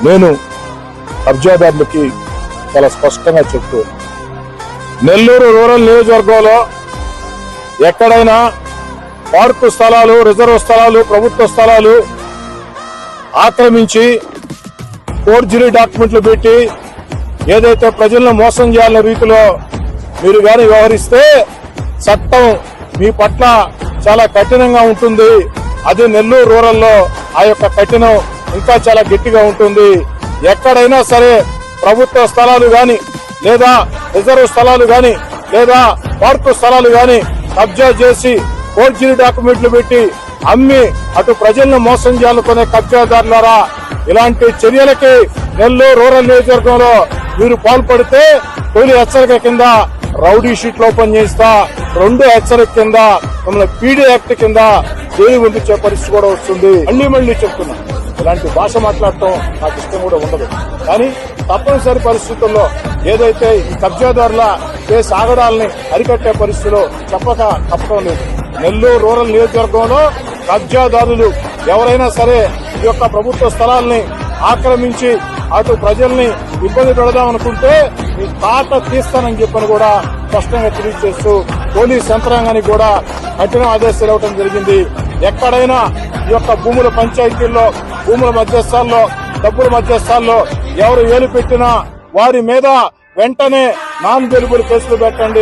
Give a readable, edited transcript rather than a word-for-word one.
నేను కబ్జాదారులకి చాలా స్పష్టంగా చెప్తూ, నెల్లూరు రూరల్ నియోజకవర్గంలో ఎక్కడైనా పార్కు స్థలాలు, రిజర్వ్ స్థలాలు, ప్రభుత్వ స్థలాలు ఆక్రమించి ఫోర్జరీ డాక్యుమెంట్లు పెట్టి ఏదైతే ప్రజలను మోసం చేయాలనే రీతిలో మీరు గాని వ్యవహరిస్తే చట్టం మీ పట్ల చాలా కఠినంగా ఉంటుంది. అది నెల్లూరు రూరల్లో ఆ యొక్క కఠినం ఇంకా చాలా గట్టిగా ఉంటుంది. ఎక్కడైనా సరే ప్రభుత్వ స్థలాలు గాని లేదా రిజర్వ్ స్థలాలు గాని లేదా పార్కు స్థలాలు గాని కబ్జా చేసి ఫోర్జరీ డాక్యుమెంట్లు పెట్టి అమ్మి అటు ప్రజలను మోసం చేయాలనుకునే కబ్జాదారులారా, ఇలాంటి చర్యలకి నెల్లూరు రూరల్ నియోజకవర్గంలో మీరు పాల్పడితే తొలి హెచ్చరిక కింద రౌడీ షీట్లు ఓపెన్ చేస్తా, రెండో హెచ్చరిక కింద మిమ్మల్ని పీడీ యాక్ట్ కింద జైలు పంపించే పరిస్థితి కూడా వస్తుంది. మళ్లీ చెప్తున్నా, ఇలాంటి భాష మాట్లాడటం నాకు ఇష్టం కూడా ఉండదు. కానీ తప్పనిసరి పరిస్థితుల్లో ఏదైతే ఈ కబ్జాదారుల కేసు ఆగడాలని అరికట్టే పరిస్థితిలో చెప్పక తప్పడం లేదు. నెల్లూరు రూరల్ నియోజకవర్గంలో కబ్జాదారులు ఎవరైనా సరే ఈ యొక్క ప్రభుత్వ స్థలాల్ని ఆక్రమించి అటు ప్రజల్ని ఇబ్బంది పెడదామనుకుంటే మీ తాట తీస్తానని చెప్పని కూడా స్పష్టంగా తెలియజేస్తూ పోలీస్ యంత్రాంగానికి కూడా కఠిన ఆదేశాలు ఇవ్వడం జరిగింది. ఎక్కడైనా ఈ యొక్క భూముల పంచాయతీల్లో, భూముల మధ్యస్థాల్లో, డబ్బుల మధ్యస్థాల్లో ఎవరు ఏలు పెట్టినా వారి మీద వెంటనే నాన్ బెయిలబుల్ కేసులు పెట్టండి.